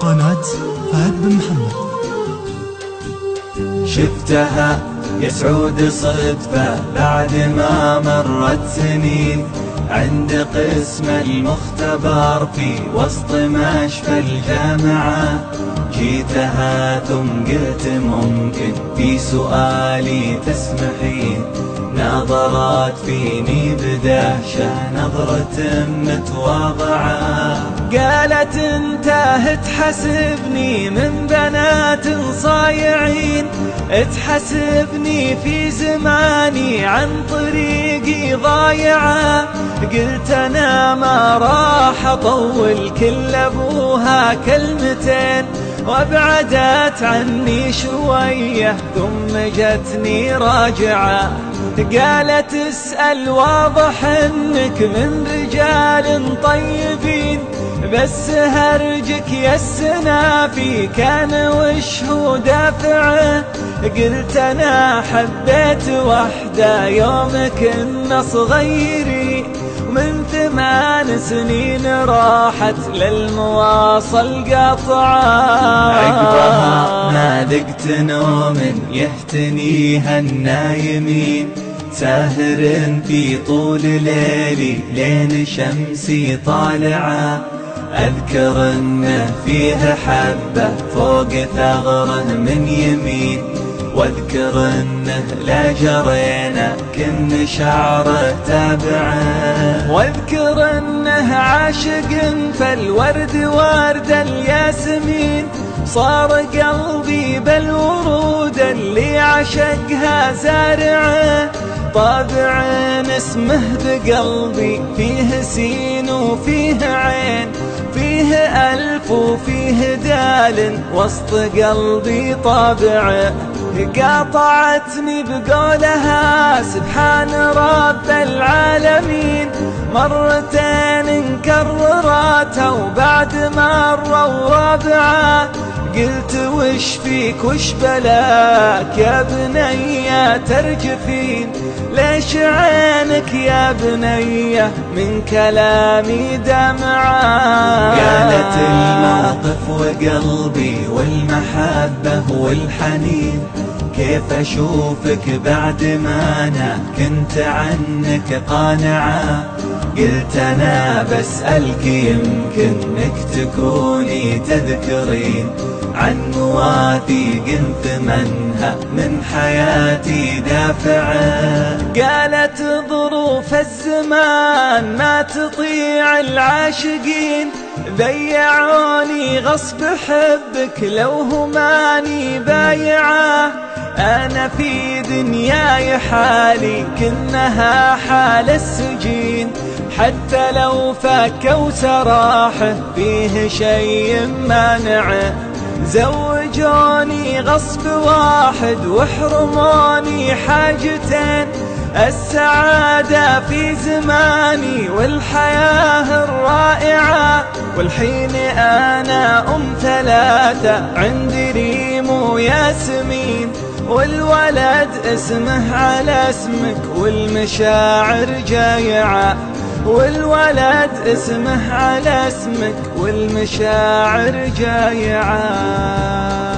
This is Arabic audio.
قناة فهد بن محمد. شفتها يا سعود صدفة بعد ما مرت سنين، عند قسم المختبر في وسط مشفى الجامعة. جيتها ثم قلت ممكن في سؤالي تسمحين، نظرت فيني بدهشة نظرة متواضعة، قالت انت تحسبني من بنات صايعين، تحسبني في زماني عن طريقي ضايعة. قلت انا ما راح اطول كل ابوها كلمتين، وابعدت عني شوية ثم جتني راجعة. قالت اسأل واضح انك من رجال طيبين، بس هرجك يا السنافي كان وش هو دافعه. قلت انا حبيت وحدة يوم كنا صغيرين، ومن 8 سنين راحت للمواصل قطعة. عقبها ما ذقت نوم يهتنيها النايمين، ساهر في طول ليلي لين شمسي طالعة. أذكر إنه فيه حبة فوق ثغره من يمين، واذكر إنه لا جرينا كن شعره تابعه، واذكر إنه عاشق فالورد ورد الياسمين. صار قلبي بالورود اللي عشقها زارعه، طابع اسمه بقلبي فيه سين وفيه عين، فيه ألف وفيه دال وسط قلبي طابعه. قاطعتني بقولها سبحان رب العالمين، مرتين كررتها وبعد مرة ورابعة. قلت وش فيك وش بلاك يا بنية ترجفين، ليش عينك يا بنية من كلامي دمعة. قالت الموقف وقلبي والمحبة والحنين، كيف أشوفك بعد ما أنا كنت عنك قانعة. قلت أنا بسألك يمكنك تكوني تذكرين عن مواثيق ثمنها من حياتي دافعة. قالت ظروف الزمان ما تطيع العاشقين، ضيعوني غصب حبك لو هماني بايعة. أنا في دنياي حالي كنها حال السجين، حتى لو فكوا سراحه فيه شيء مانعه. زوجوني غصب واحد وحرموني حاجتين، السعادة في زماني والحياة الرائعة. والحين أنا 3 عندي ريم وياسمين، والولد اسمه على اسمك والمشاعر جايعة، والولد اسمه على اسمك والمشاعر جايعة.